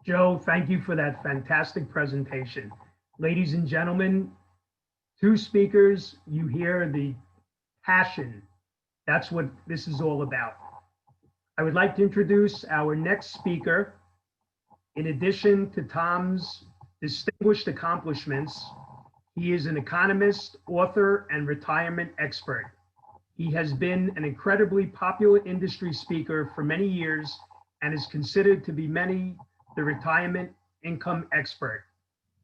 Joe, thank you for that fantastic presentation. Ladies and gentlemen, two speakers, you hear the passion. That's what this is all about. I would like to introduce our next speaker. In addition to Tom's distinguished accomplishments, he is an economist, author, and retirement expert. He has been an incredibly popular industry speaker for many years and is considered to be the retirement income expert.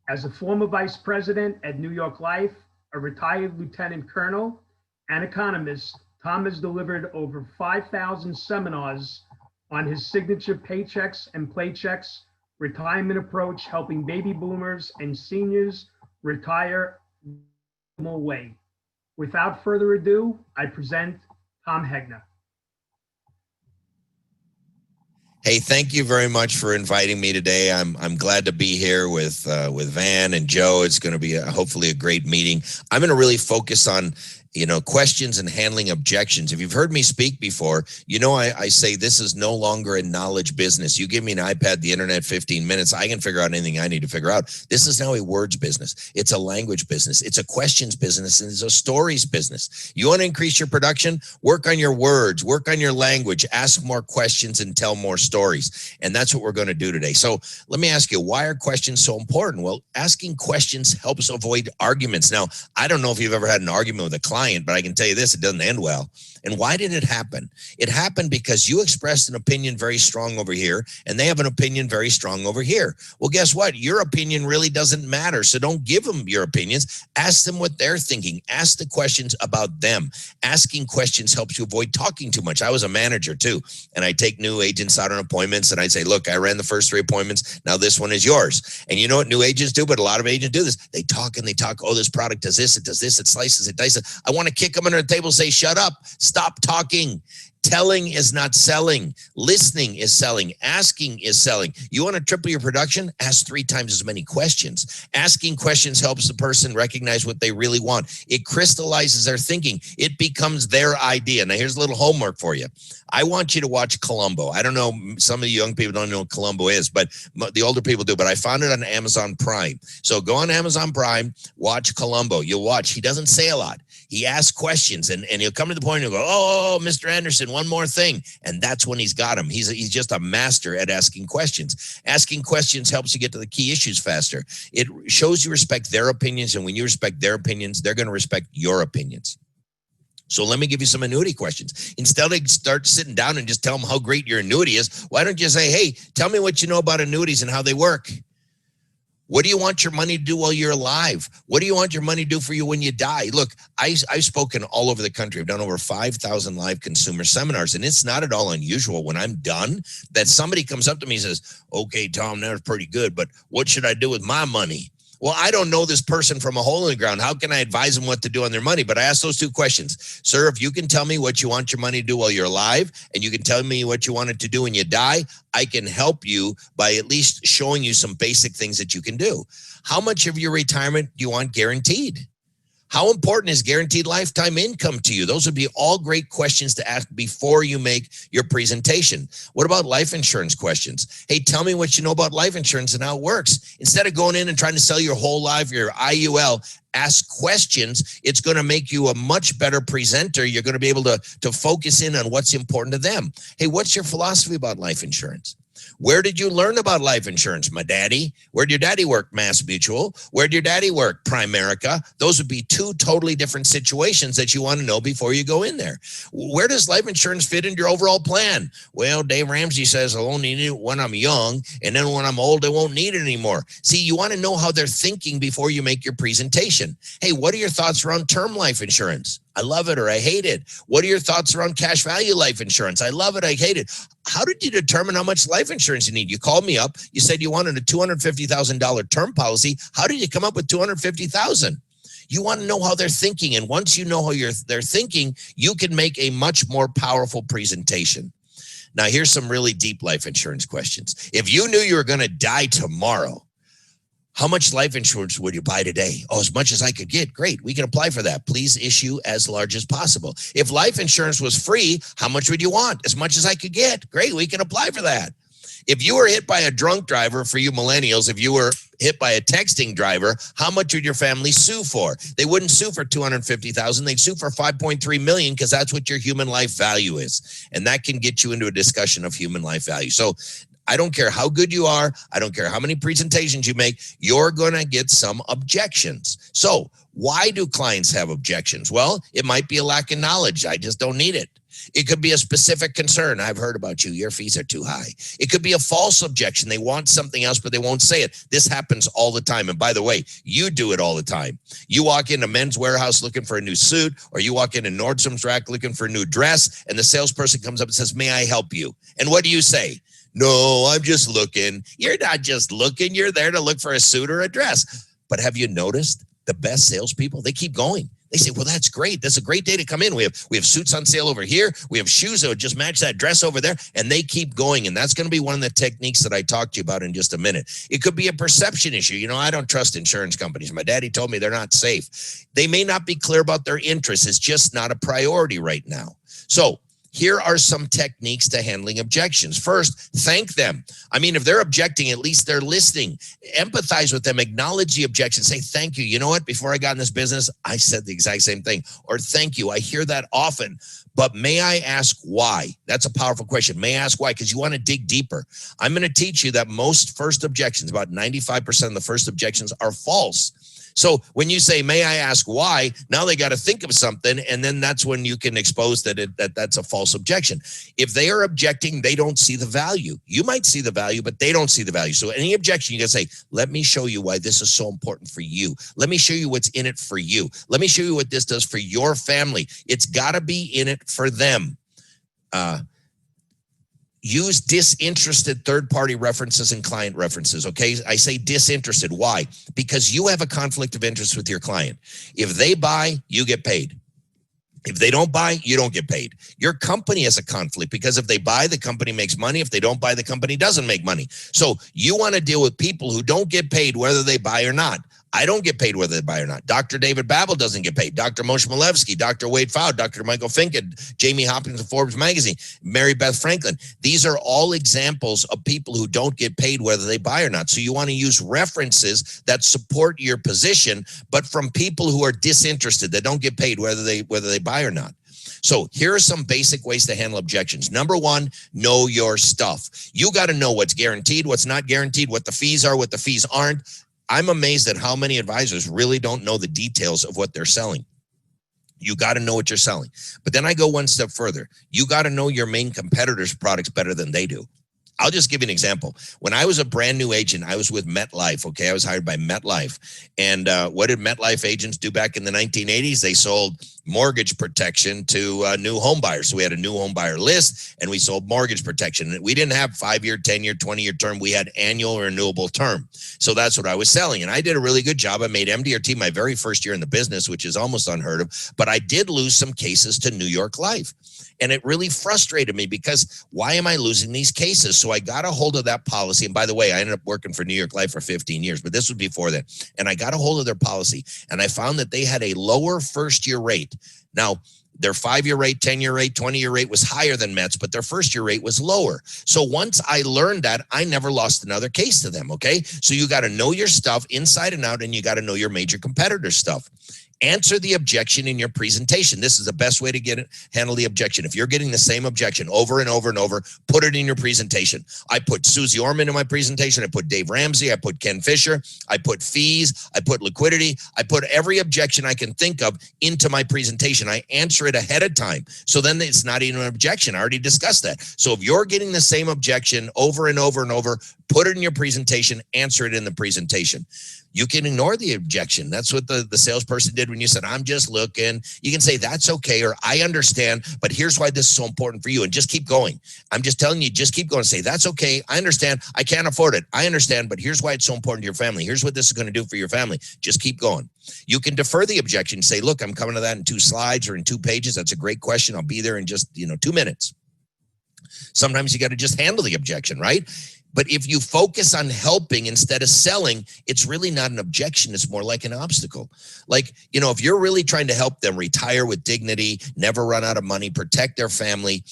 As a former vice president at New York Life, a retired lieutenant colonel, and economist, Tom has delivered over 5,000 seminars on his signature paychecks and playchecks retirement approach, helping baby boomers and seniors retire the optimal way. Without further ado, I present Tom Hegna. Hey, thank you very much for inviting me today. I'm glad to be here with Van and Joe. It's going to be hopefully a great meeting. I'm going to really focus on questions and handling objections. If you've heard me speak before, I say this is no longer a knowledge business. You give me an iPad, the internet, 15 minutes, I can figure out anything I need to figure out. This is now a words business. It's a language business. It's a questions business, and it's a stories business. You want to increase your production? Work on your words, work on your language, ask more questions and tell more stories. And that's what we're going to do today. So let me ask you, why are questions so important? Well, asking questions helps avoid arguments. Now, I don't know if you've ever had an argument with a client, but I can tell you this, it doesn't end well. And why did it happen? It happened because you expressed an opinion very strong over here, and they have an opinion very strong over here. Well, guess what? Your opinion really doesn't matter. So don't give them your opinions. Ask them what they're thinking. Ask the questions about them. Asking questions helps you avoid talking too much. I was a manager too, and I take new agents out on appointments, and I'd say, look, I ran the first 3 appointments. Now this one is yours. And you know what new agents do? But a lot of agents do this. They talk and they talk. Oh, this product does this. It does this. It slices. It dices. I want to kick them under the table, say, shut up, stop talking. Telling is not selling. Listening is selling. Asking is selling. You want to triple your production? Ask 3 times as many questions. Asking questions helps the person recognize what they really want. It crystallizes their thinking. It becomes their idea. Now, here's a little homework for you. I want you to watch Columbo. I don't know, some of you young people don't know what Columbo is, but the older people do, but I found it on Amazon Prime. So go on Amazon Prime, watch Columbo. You'll watch. He doesn't say a lot. He asks questions, and he'll come to the point and he'll go, oh, Mr. Anderson, one more thing. And that's when he's got him. He's just a master at asking questions. Asking questions helps you get to the key issues faster. It shows you respect their opinions, and when you respect their opinions, they're going to respect your opinions. So let me give you some annuity questions. Instead of start sitting down and just tell them how great your annuity is, why don't you say, hey, tell me what you know about annuities and how they work? What do you want your money to do while you're alive? What do you want your money to do for you when you die? Look, I've spoken all over the country. I've done over 5,000 live consumer seminars, and it's not at all unusual when I'm done that somebody comes up to me and says, okay, Tom, that was pretty good, but what should I do with my money? Well, I don't know this person from a hole in the ground. How can I advise them what to do on their money? But I ask those 2 questions. Sir, if you can tell me what you want your money to do while you're alive, and you can tell me what you want it to do when you die, I can help you by at least showing you some basic things that you can do. How much of your retirement do you want guaranteed? How important is guaranteed lifetime income to you? Those would be all great questions to ask before you make your presentation. What about life insurance questions? Hey, tell me what you know about life insurance and how it works. Instead of going in and trying to sell your whole life, your IUL, ask questions. It's going to make you a much better presenter. You're going to be able to focus in on what's important to them. Hey, what's your philosophy about life insurance? Where did you learn about life insurance? My daddy. Where'd your daddy work? Mass Mutual. Where'd your daddy work? Primerica. Those would be 2 totally different situations that you want to know before you go in there. Where does life insurance fit into your overall plan? Well, Dave Ramsey says I'll only need it when I'm young, and then when I'm old, I won't need it anymore. See, you want to know how they're thinking before you make your presentation. Hey, what are your thoughts around term life insurance? I love it or I hate it. What are your thoughts around cash value life insurance? I love it, I hate it. How did you determine how much life insurance you need? You called me up. You said you wanted a $250,000 term policy. How did you come up with $250,000? You want to know how they're thinking. And once you know how they're thinking, you can make a much more powerful presentation. Now, here's some really deep life insurance questions. If you knew you were going to die tomorrow, how much life insurance would you buy today? Oh, as much as I could get. Great. We can apply for that. Please issue as large as possible. If life insurance was free, how much would you want? As much as I could get. Great. We can apply for that. If you were hit by a drunk driver, for you millennials, if you were hit by a texting driver, how much would your family sue for? They wouldn't sue for $250,000. They'd sue for $5.3 million, because that's what your human life value is. And that can get you into a discussion of human life value. So I don't care how good you are. I don't care how many presentations you make. You're going to get some objections. So why do clients have objections? Well, it might be a lack of knowledge. I just don't need it. It could be a specific concern. I've heard about you. Your fees are too high. It could be a false objection. They want something else, but they won't say it. This happens all the time. And by the way, you do it all the time. You walk into Men's Warehouse looking for a new suit, or you walk into Nordstrom's rack looking for a new dress, and the salesperson comes up and says, "May I help you?" And what do you say? "No, I'm just looking." You're not just looking. You're there to look for a suit or a dress. But have you noticed the best salespeople? They keep going. They say, "Well, that's great. That's a great day to come in. We have suits on sale over here. We have shoes that would just match that dress over there." And they keep going. And that's going to be one of the techniques that I talked to you about in just a minute. It could be a perception issue. You know, I don't trust insurance companies. My daddy told me they're not safe. They may not be clear about their interests. It's just not a priority right now. So here are some techniques to handling objections. First, thank them. I mean, if they're objecting, at least they're listening. Empathize with them. Acknowledge the objection. Say, "Thank you. You know what? Before I got in this business, I said the exact same thing." Or, "Thank you. I hear that often, but may I ask why?" That's a powerful question. May I ask why? Because you want to dig deeper. I'm going to teach you that most first objections, about 95% of the first objections, are false. So when you say, "May I ask why?" now they got to think of something, and then that's when you can expose that's a false objection. If they are objecting, they don't see the value. You might see the value, but they don't see the value. So any objection, you got to say, "Let me show you why this is so important for you. Let me show you what's in it for you. Let me show you what this does for your family." It's got to be in it for them. Use disinterested third-party references and client references, okay? I say disinterested. Why? Because you have a conflict of interest with your client. If they buy, you get paid. If they don't buy, you don't get paid. Your company has a conflict, because if they buy, the company makes money. If they don't buy, the company doesn't make money. So you want to deal with people who don't get paid whether they buy or not. I don't get paid whether they buy or not. Dr. David Babel doesn't get paid. Dr. Moshe Malevsky, Dr. Wade Fowd, Dr. Michael Finken, Jamie Hopkins of Forbes magazine, Mary Beth Franklin. These are all examples of people who don't get paid whether they buy or not. So you want to use references that support your position, but from people who are disinterested, that don't get paid whether they buy or not. So here are some basic ways to handle objections. Number one, know your stuff. You got to know what's guaranteed, what's not guaranteed, what the fees are, what the fees aren't. I'm amazed at how many advisors really don't know the details of what they're selling. You got to know what you're selling. But then I go one step further. You got to know your main competitors' products better than they do. I'll just give you an example. When I was a brand new agent, I was with MetLife, okay? I was hired by MetLife. And what did MetLife agents do back in the 1980s? They sold mortgage protection to new home buyers. So we had a new home buyer list, and we sold mortgage protection. We didn't have 5-year, 10-year, 20-year term. We had annual renewable term. So that's what I was selling. And I did a really good job. I made MDRT my very first year in the business, which is almost unheard of. But I did lose some cases to New York Life. And it really frustrated me, because why am I losing these cases? So I got a hold of that policy. And by the way, I ended up working for New York Life for 15 years, but this was before that. And I got a hold of their policy, and I found that they had a lower first-year rate. Now, their 5-year rate, 10-year rate, 20-year rate was higher than Met's, but their first-year rate was lower. So once I learned that, I never lost another case to them, okay? So you got to know your stuff inside and out, and you got to know your major competitor stuff. Answer the objection in your presentation. This is the best way to handle the objection. If you're getting the same objection over and over and over, put it in your presentation. I put Susie Orman in my presentation. I put Dave Ramsey. I put Ken Fisher. I put fees. I put liquidity. I put every objection I can think of into my presentation. I answer it ahead of time. So then it's not even an objection. I already discussed that. So if you're getting the same objection over and over and over, put it in your presentation, answer it in the presentation. You can ignore the objection. That's what the salesperson did when you said, "I'm just looking." You can say, "That's okay," or "I understand, but here's why this is so important for you," and just keep going. I'm just telling you, just keep going. Say, "That's okay. I understand. I can't afford it. I understand, but here's why it's so important to your family. Here's what this is going to do for your family." Just keep going. You can defer the objection. Say, "Look, I'm coming to that in 2 slides or in 2 pages. That's a great question. I'll be there in just 2 minutes." Sometimes you got to just handle the objection, right? But if you focus on helping instead of selling, it's really not an objection. It's more like an obstacle. Like, if you're really trying to help them retire with dignity, never run out of money, protect their family,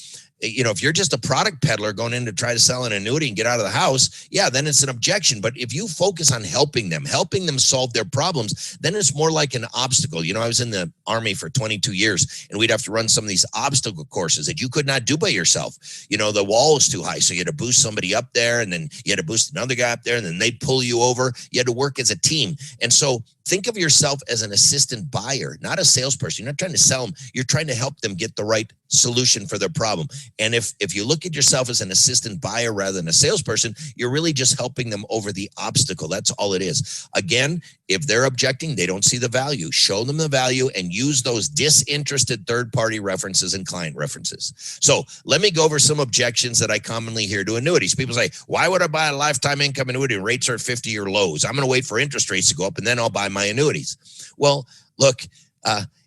if you're just a product peddler going in to try to sell an annuity and get out of the house, yeah, then it's an objection. But if you focus on helping them solve their problems, then it's more like an obstacle. I was in the Army for 22 years, and we'd have to run some of these obstacle courses that you could not do by yourself. The wall was too high, so you had to boost somebody up there, and then you had to boost another guy up there, and then they'd pull you over. You had to work as a team. And so think of yourself as an assistant buyer, not a salesperson. You're not trying to sell them. You're trying to help them get the right solution for their problem. And if you look at yourself as an assistant buyer rather than a salesperson, you're really just helping them over the obstacle. That's all it is. Again, if they're objecting, they don't see the value. Show them the value and use those disinterested third-party references and client references. So let me go over some objections that I commonly hear to annuities. People say, why would I buy a lifetime income annuity when rates are at 50-year lows? I'm going to wait for interest rates to go up, and then I'll buy my annuities. Well, look,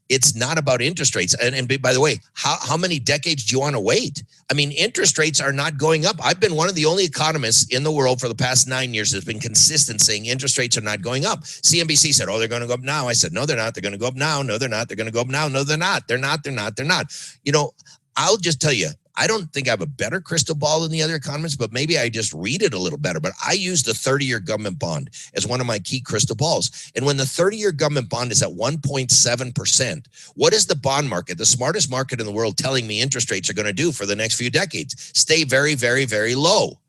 it's not about interest rates. And by the way, how many decades do you want to wait? I mean, interest rates are not going up. I've been one of the only economists in the world for the past 9 years that's been consistent saying interest rates are not going up. CNBC said, oh, they're going to go up now. I said, no, they're not. They're going to go up now. No, they're not. They're going to go up now. No, they're not. They're not. They're not. They're not. I'll just tell you, I don't think I have a better crystal ball than the other economists, but maybe I just read it a little better. But I use the 30-year government bond as one of my key crystal balls. And when the 30-year government bond is at 1.7%, what is the bond market, the smartest market in the world, telling me interest rates are going to do for the next few decades? Stay very, very, very low.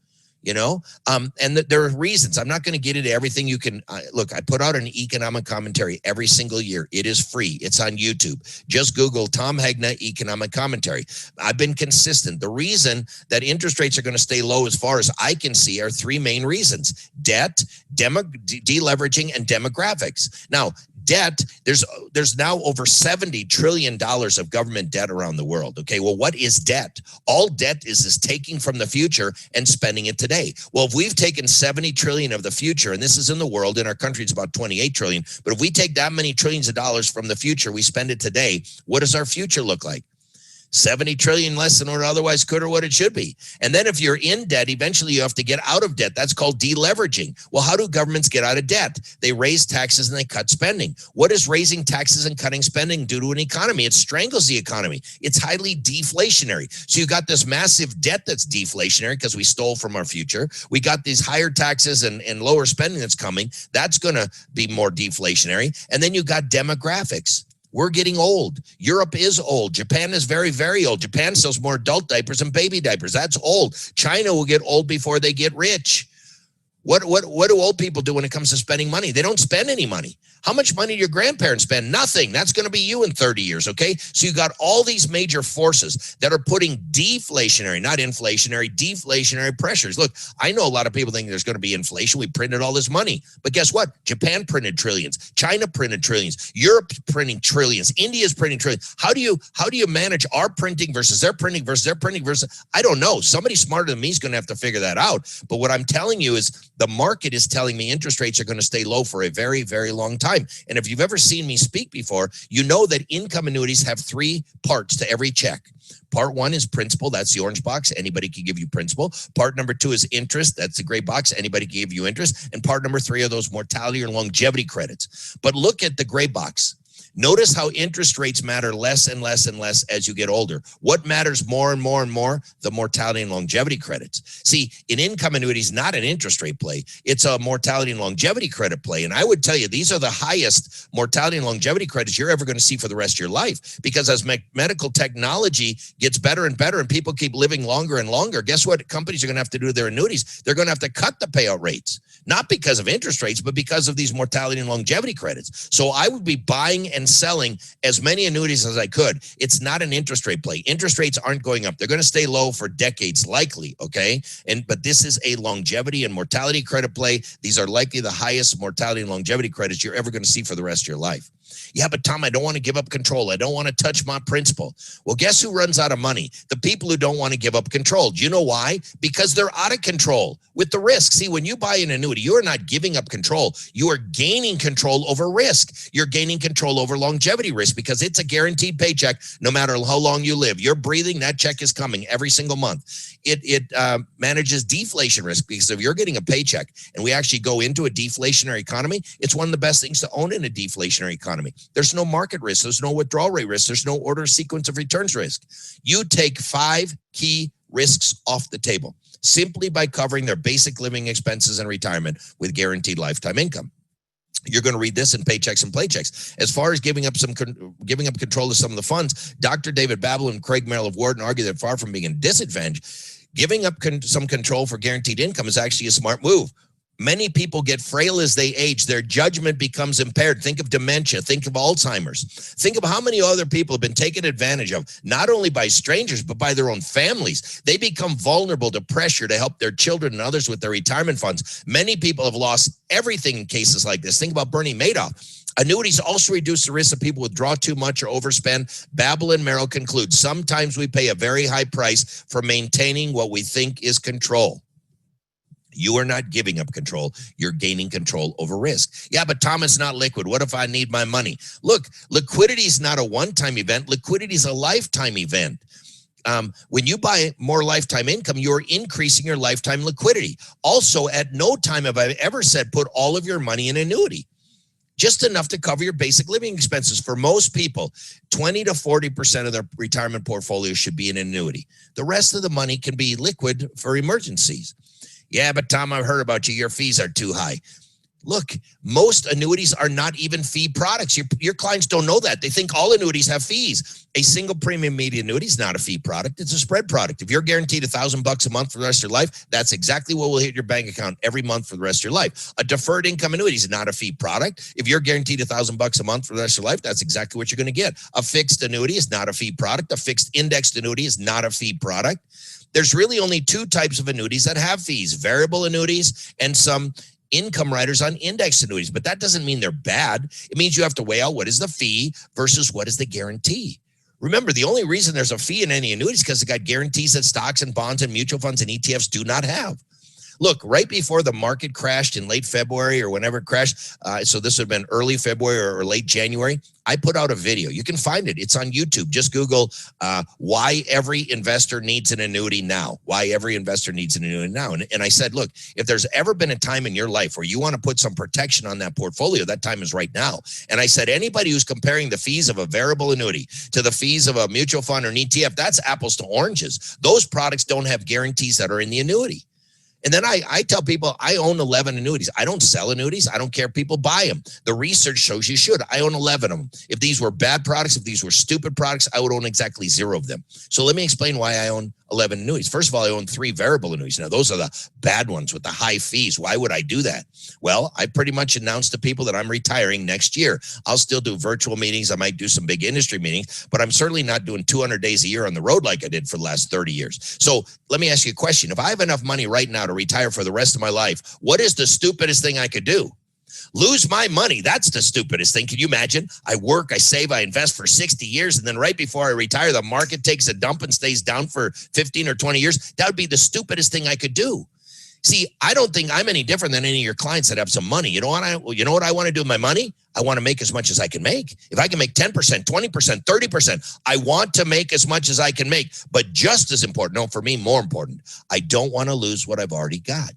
And there are reasons. I'm not going to get into everything. You can look, I put out an economic commentary every single year. It is free. It's on YouTube. Just Google Tom Hegna economic commentary. I've been consistent. The reason that interest rates are going to stay low, as far as I can see, are three main reasons: debt, deleveraging, and demographics. Now, debt, there's now over $70 trillion of government debt around the world. Okay, well, what is debt? All debt is taking from the future and spending it today. Well, if we've taken 70 trillion of the future, and this is in the world, in our country it's about 28 trillion, but if we take that many trillions of dollars from the future, we spend it today, what does our future look like? 70 trillion less than what it otherwise could or what it should be. And then if you're in debt, eventually you have to get out of debt. That's called deleveraging. Well, how do governments get out of debt? They raise taxes and they cut spending. What does raising taxes and cutting spending do to an economy? It strangles the economy. It's highly deflationary. So you got this massive debt that's deflationary because we stole from our future. We got these higher taxes and lower spending that's coming. That's going to be more deflationary. And then you got demographics. We're getting old. Europe is old. Japan is very, very old. Japan sells more adult diapers than baby diapers. That's old. China will get old before they get rich. What do old people do when it comes to spending money? They don't spend any money. How much money do your grandparents spend? Nothing. That's going to be you in 30 years, okay? So you got all these major forces that are putting deflationary, not inflationary, deflationary pressures. Look, I know a lot of people think there's going to be inflation. We printed all this money. But guess what? Japan printed trillions. China printed trillions. Europe's printing trillions. India's printing trillions. How do you manage our printing versus their printing versus their printing versus, I don't know. Somebody smarter than me is going to have to figure that out. But what I'm telling you is the market is telling me interest rates are going to stay low for a very, very long time. And if you've ever seen me speak before, you know that income annuities have three parts to every check. Part one is principal. That's the orange box. Anybody can give you principal. Part number two is interest. That's the gray box. Anybody can give you interest. And part number three are those mortality or longevity credits. But look at the gray box. Notice how interest rates matter less and less and less as you get older. What matters more and more and more? The mortality and longevity credits. See, in income annuities, not an interest rate play. It's a mortality and longevity credit play. And I would tell you, these are the highest mortality and longevity credits you're ever going to see for the rest of your life. Because as medical technology gets better and better and people keep living longer and longer, guess what companies are going to have to do to their annuities? They're going to have to cut the payout rates. Not because of interest rates, but because of these mortality and longevity credits. So I would be buying and selling as many annuities as I could. It's not an interest rate play. Interest rates aren't going up. They're going to stay low for decades, likely, okay? But this is a longevity and mortality credit play. These are likely the highest mortality and longevity credits you're ever going to see for the rest of your life. Yeah, but Tom, I don't want to give up control. I don't want to touch my principal. Well, guess who runs out of money? The people who don't want to give up control. Do you know why? Because they're out of control with the risk. See, when you buy an annuity, you are not giving up control. You are gaining control over risk. You're gaining control over longevity risk because it's a guaranteed paycheck no matter how long you live. You're breathing, that check is coming every single month. It manages deflation risk because if you're getting a paycheck and we actually go into a deflationary economy, it's one of the best things to own in a deflationary economy. economy. There's no market risk. There's no withdrawal rate risk. There's no order sequence of returns risk. You take 5 key risks off the table simply by covering their basic living expenses and retirement with guaranteed lifetime income. You're going to read this in Paychecks and Playchecks. As far as giving up control of some of the funds, Dr. David Babel and Craig Merrill of Wharton argue that far from being a disadvantage, giving up some control for guaranteed income is actually a smart move. Many people get frail as they age. Their judgment becomes impaired. Think of dementia. Think of Alzheimer's. Think of how many other people have been taken advantage of, not only by strangers, but by their own families. They become vulnerable to pressure to help their children and others with their retirement funds. Many people have lost everything in cases like this. Think about Bernie Madoff. Annuities also reduce the risk of people withdraw too much or overspend. Babel and Merrill conclude, sometimes we pay a very high price for maintaining what we think is control. You are not giving up control. You're gaining control over risk. Yeah, but Tom, it's not liquid. What if I need my money? Look, liquidity is not a one-time event. Liquidity is a lifetime event. When you buy more lifetime income, you're increasing your lifetime liquidity. Also, at no time have I ever said put all of your money in annuity. Just enough to cover your basic living expenses. For most people, 20 to 40% of their retirement portfolio should be an annuity. The rest of the money can be liquid for emergencies. Yeah, but Tom, I've heard about you. Your fees are too high. Look, most annuities are not even fee products. Your clients don't know that. They think all annuities have fees. A single premium immediate annuity is not a fee product. It's a spread product. If you're guaranteed $1,000 a month for the rest of your life, that's exactly what will hit your bank account every month for the rest of your life. A deferred income annuity is not a fee product. If you're guaranteed $1,000 a month for the rest of your life, that's exactly what you're going to get. A fixed annuity is not a fee product. A fixed indexed annuity is not a fee product. There's really only 2 types of annuities that have fees, variable annuities and some income riders on index annuities. But that doesn't mean they're bad. It means you have to weigh out what is the fee versus what is the guarantee. Remember, the only reason there's a fee in any annuity is because it got guarantees that stocks and bonds and mutual funds and ETFs do not have. Look, right before the market crashed in late February or whenever it crashed, so this would have been early February or late January, I put out a video. You can find it. It's on YouTube. Just Google why every investor needs an annuity now. Why every investor needs an annuity now. And I said, look, if there's ever been a time in your life where you want to put some protection on that portfolio, that time is right now. And I said, anybody who's comparing the fees of a variable annuity to the fees of a mutual fund or an ETF, that's apples to oranges. Those products don't have guarantees that are in the annuity. And then I tell people I own 11 annuities. I don't sell annuities. I don't care if people buy them. The research shows you should. I own 11 of them. If these were bad products, if these were stupid products, I would own exactly 0 of them. So let me explain why I own 11 annuities. First of all, I own 3 variable annuities. Now, those are the bad ones with the high fees. Why would I do that? Well, I pretty much announced to people that I'm retiring next year. I'll still do virtual meetings. I might do some big industry meetings, but I'm certainly not doing 200 days a year on the road like I did for the last 30 years. So let me ask you a question. If I have enough money right now to retire for the rest of my life, what is the stupidest thing I could do? Lose my money. That's the stupidest thing. Can you imagine? I work, I save, I invest for 60 years, and then right before I retire, the market takes a dump and stays down for 15 or 20 years. That would be the stupidest thing I could do. See, I don't think I'm any different than any of your clients that have some money. You know what I want to do with my money? I want to make as much as I can make. If I can make 10%, 20%, 30%, I want to make as much as I can make. But just as important, no, for me, more important, I don't want to lose what I've already got.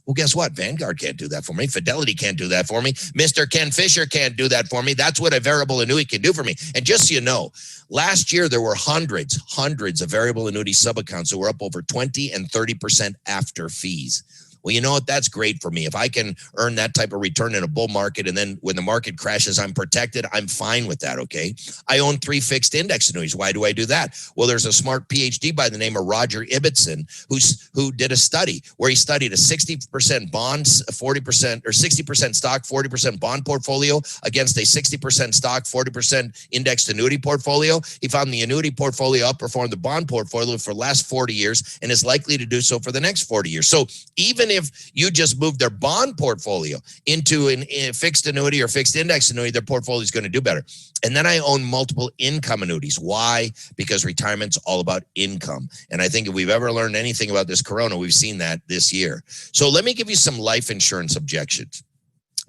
Well, guess what? Vanguard can't do that for me. Fidelity can't do that for me. Mr. Ken Fisher can't do that for me. That's what a variable annuity can do for me. And just so you know, last year there were hundreds of variable annuity sub-accounts that were up over 20 and 30% after fees. Well, you know what? That's great for me. If I can earn that type of return in a bull market and then when the market crashes, I'm protected, I'm fine with that, okay? I own 3 fixed index annuities. Why do I do that? Well, there's a smart PhD by the name of Roger Ibbotson who did a study where he studied a 60% bonds, 40% or 60% stock, 40% bond portfolio against a 60% stock, 40% indexed annuity portfolio. He found the annuity portfolio outperformed the bond portfolio for the last 40 years and is likely to do so for the next 40 years. So even if you just move their bond portfolio into a fixed annuity or fixed index annuity, their portfolio is going to do better. And then I own multiple income annuities. Why? Because retirement's all about income. And I think if we've ever learned anything about this corona, we've seen that this year. So let me give you some life insurance objections.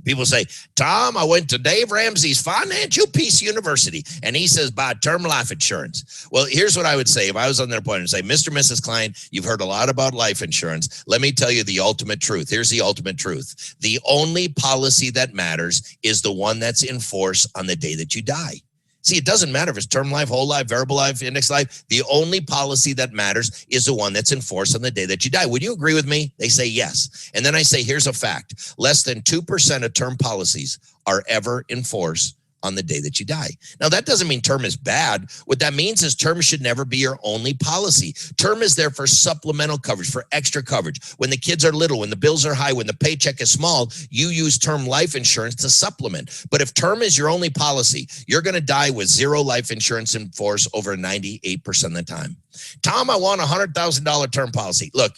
People say, Tom, I went to Dave Ramsey's Financial Peace University, and he says buy term life insurance. Well, here's what I would say if I was on their point and say, Mr. and Mrs. Client, you've heard a lot about life insurance. Let me tell you the ultimate truth. Here's the ultimate truth. The only policy that matters is the one that's in force on the day that you die. See, it doesn't matter if it's term life, whole life, variable life, index life. The only policy that matters is the one that's in force on the day that you die. Would you agree with me? They say yes. And then I say, here's a fact. Less than 2% of term policies are ever in force on the day that you die. Now, that doesn't mean term is bad. What that means is term should never be your only policy. Term is there for supplemental coverage, for extra coverage. When the kids are little, when the bills are high, when the paycheck is small, you use term life insurance to supplement. But if term is your only policy, you're going to die with zero life insurance in force over 98% of the time. Tom, I want a $100,000 term policy. Look,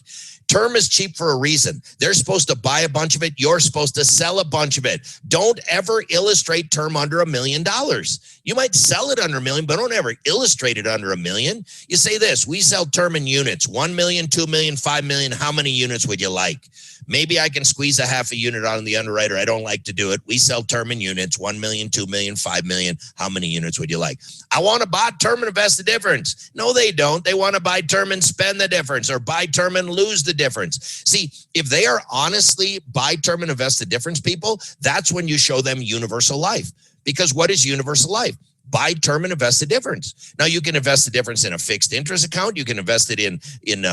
term is cheap for a reason. They're supposed to buy a bunch of it. You're supposed to sell a bunch of it. Don't ever illustrate term under $1 million. You might sell it under $1 million, but don't ever illustrate it under $1 million. You say this, we sell term in units, 1 million, 2 million, 5 million. How many units would you like? Maybe I can squeeze a half a unit on the underwriter. I don't like to do it. We sell term in units, 1 million, 2 million, 5 million. How many units would you like? I want to buy term and invest the difference. No, they don't. They want to buy term and spend the difference, or buy term and lose the difference. See, if they are honestly buy term and invest the difference people, that's when you show them universal life. Because what is universal life? Buy term and invest the difference. Now, you can invest the difference in a fixed interest account. You can invest it in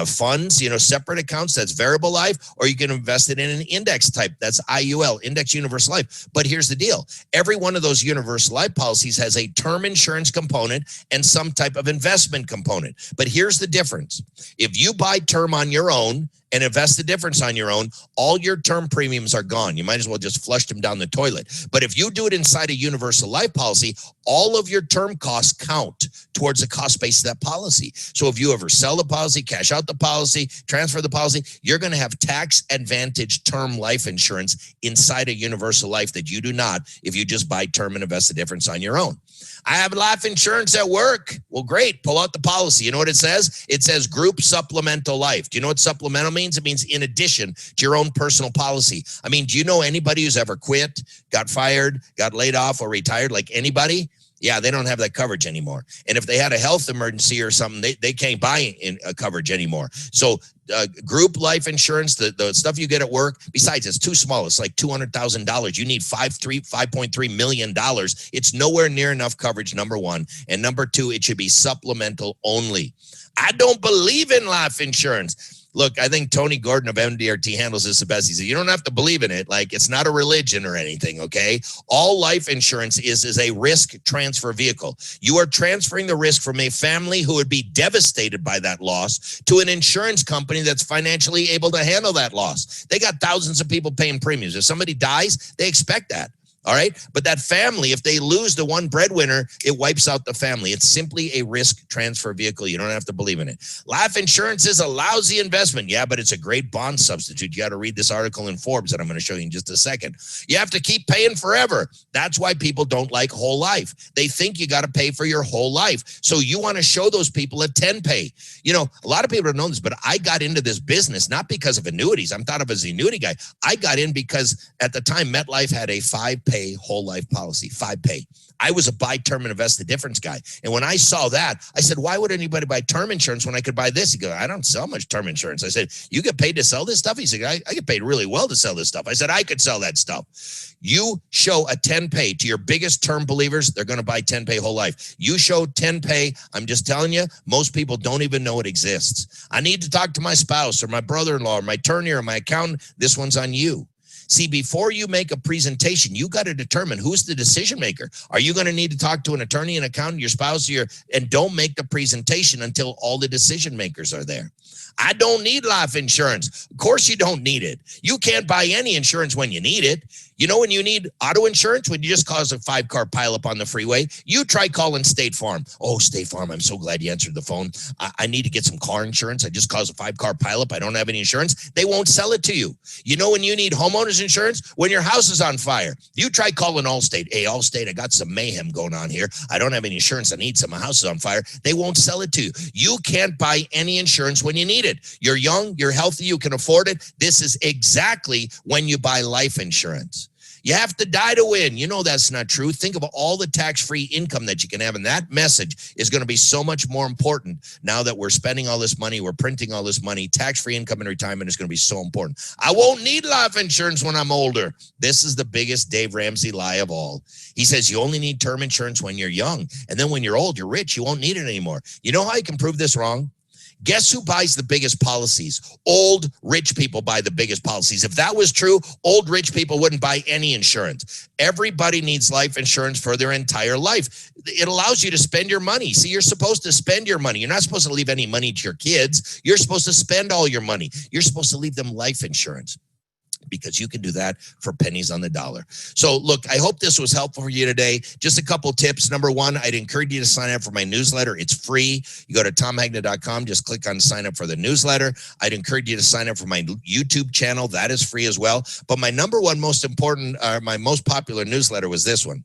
funds, separate accounts. That's variable life. Or you can invest it in an index type. That's IUL, Index Universal Life. But here's the deal. Every one of those universal life policies has a term insurance component and some type of investment component. But here's the difference. If you buy term on your own and invest the difference on your own, all your term premiums are gone. You might as well just flush them down the toilet. But if you do it inside a universal life policy, all of your term costs count towards the cost base of that policy. So if you ever sell the policy, cash out the policy, transfer the policy, you're going to have tax advantage term life insurance inside a universal life that you do not if you just buy term and invest the difference on your own. I have life insurance at work. Well, great. Pull out the policy. You know what it says? It says group supplemental life. Do you know what supplemental means? It means in addition to your own personal policy. I mean, do you know anybody who's ever quit, got fired, got laid off, or retired? Like anybody? Yeah, they don't have that coverage anymore. And if they had a health emergency or something, they can't buy a coverage anymore. So group life insurance, the stuff you get at work, besides it's too small. It's like $200,000. You need $5.3 million. It's nowhere near enough coverage, number one. And number two, it should be supplemental only. I don't believe in life insurance. Look, I think Tony Gordon of MDRT handles this the best. He said, you don't have to believe in it. Like, it's not a religion or anything, okay? All life insurance is a risk transfer vehicle. You are transferring the risk from a family who would be devastated by that loss to an insurance company that's financially able to handle that loss. They got thousands of people paying premiums. If somebody dies, they expect that. All right. But that family, if they lose the one breadwinner, it wipes out the family. It's simply a risk transfer vehicle. You don't have to believe in it. Life insurance is a lousy investment. Yeah, but it's a great bond substitute. You got to read this article in Forbes that I'm going to show you in just a second. You have to keep paying forever. That's why people don't like whole life. They think you got to pay for your whole life. So you want to show those people a 10 pay. You know, a lot of people don't know this, but I got into this business not because of annuities. I'm thought of as an annuity guy. I got in because at the time MetLife had a 5-pay whole life policy, 5-pay. I was a buy term and invest the difference guy. And when I saw that, I said, why would anybody buy term insurance when I could buy this? He goes, I don't sell much term insurance. I said, you get paid to sell this stuff? He said, I get paid really well to sell this stuff. I said, I could sell that stuff. You show a 10-pay to your biggest term believers, they're going to buy 10-pay whole life. You show 10-pay, I'm just telling you, most people don't even know it exists. I need to talk to my spouse or my brother-in-law or my attorney or my accountant. This one's on you. See, before you make a presentation, you got to determine who's the decision maker. Are you going to need to talk to an attorney, an accountant, your spouse, and don't make the presentation until all the decision makers are there. I don't need life insurance. Of course you don't need it. You can't buy any insurance when you need it. You know when you need auto insurance? When you just cause a 5-car pileup on the freeway? You try calling State Farm. Oh, State Farm, I'm so glad you answered the phone. I need to get some car insurance. I just caused a 5-car pileup. I don't have any insurance. They won't sell it to you. You know when you need homeowners insurance? When your house is on fire. You try calling Allstate. Hey, Allstate, I got some mayhem going on here. I don't have any insurance. I need some. My house is on fire. They won't sell it to you. You can't buy any insurance when you need it. You're young. You're healthy. You can afford it. This is exactly when you buy life insurance. You have to die to win. You know that's not true. Think of all the tax-free income that you can have, and that message is going to be so much more important now that we're spending all this money, we're printing all this money. Tax-free income in retirement is going to be so important. I won't need life insurance when I'm older. This is the biggest Dave Ramsey lie of all. He says you only need term insurance when you're young, and then when you're old, you're rich, you won't need it anymore. You know how you can prove this wrong? Guess who buys the biggest policies? Old rich people buy the biggest policies. If that was true, old rich people wouldn't buy any insurance. Everybody needs life insurance for their entire life. It allows you to spend your money. See, you're supposed to spend your money. You're not supposed to leave any money to your kids. You're supposed to spend all your money. You're supposed to leave them life insurance, because you can do that for pennies on the dollar. So look, I hope this was helpful for you today. Just a couple tips. Number one, I'd encourage you to sign up for my newsletter. It's free. You go to tomhegna.com, just click on sign up for the newsletter. I'd encourage you to sign up for my YouTube channel. That is free as well. But my number one most important, my most popular newsletter was this one.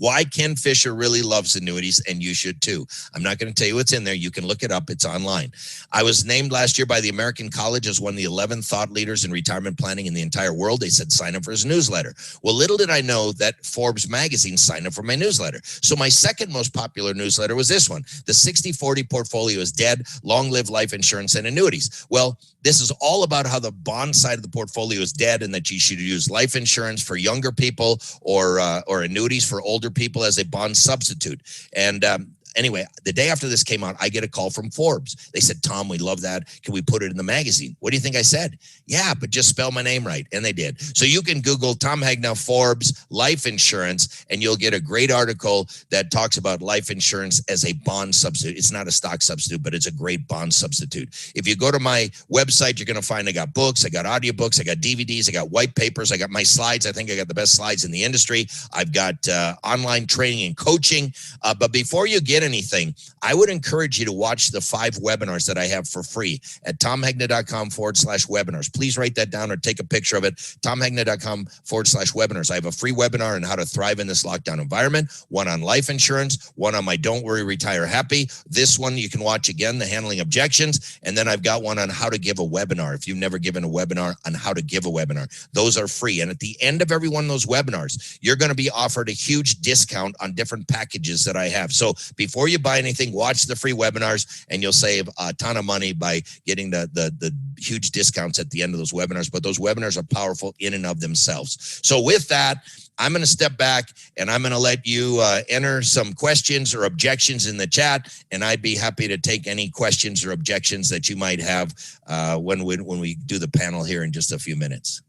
Why Ken Fisher really loves annuities, and you should too. I'm not going to tell you what's in there. You can look it up. It's online. I was named last year by the American College as one of the 11 thought leaders in retirement planning in the entire world. They said sign up for his newsletter. Well, little did I know that Forbes magazine signed up for my newsletter. So my second most popular newsletter was this one. The 60-40 portfolio is dead. Long live life insurance and annuities. Well, this is all about how the bond side of the portfolio is dead, and that you should use life insurance for younger people or annuities for older people as a bond substitute. And anyway, the day after this came out, I get a call from Forbes. They said, Tom, we love that. Can we put it in the magazine? What do you think I said? Yeah, but just spell my name right. And they did. So you can Google Tom Hegna Forbes life insurance, and you'll get a great article that talks about life insurance as a bond substitute. It's not a stock substitute, but it's a great bond substitute. If you go to my website, you're going to find I got books, I got audiobooks, I got DVDs, I got white papers, I got my slides. I think I got the best slides in the industry. I've got online training and coaching. But before you get anything, I would encourage you to watch the 5 webinars that I have for free at tomhegna.com/webinars. Please write that down or take a picture of it. tomhegna.com/webinars. I have a free webinar on how to thrive in this lockdown environment, one on life insurance, one on my Don't Worry, Retire Happy. This one you can watch again, the handling objections. And then I've got one on how to give a webinar. If you've never given a webinar, on how to give a webinar. Those are free. And at the end of every one of those webinars, you're going to be offered a huge discount on different packages that I have. So before you buy anything, watch the free webinars, and you'll save a ton of money by getting the huge discounts at the end of those webinars. But those webinars are powerful in and of themselves. So with that, I'm going to step back, and I'm going to let you enter some questions or objections in the chat, and I'd be happy to take any questions or objections that you might have when we do the panel here in just a few minutes.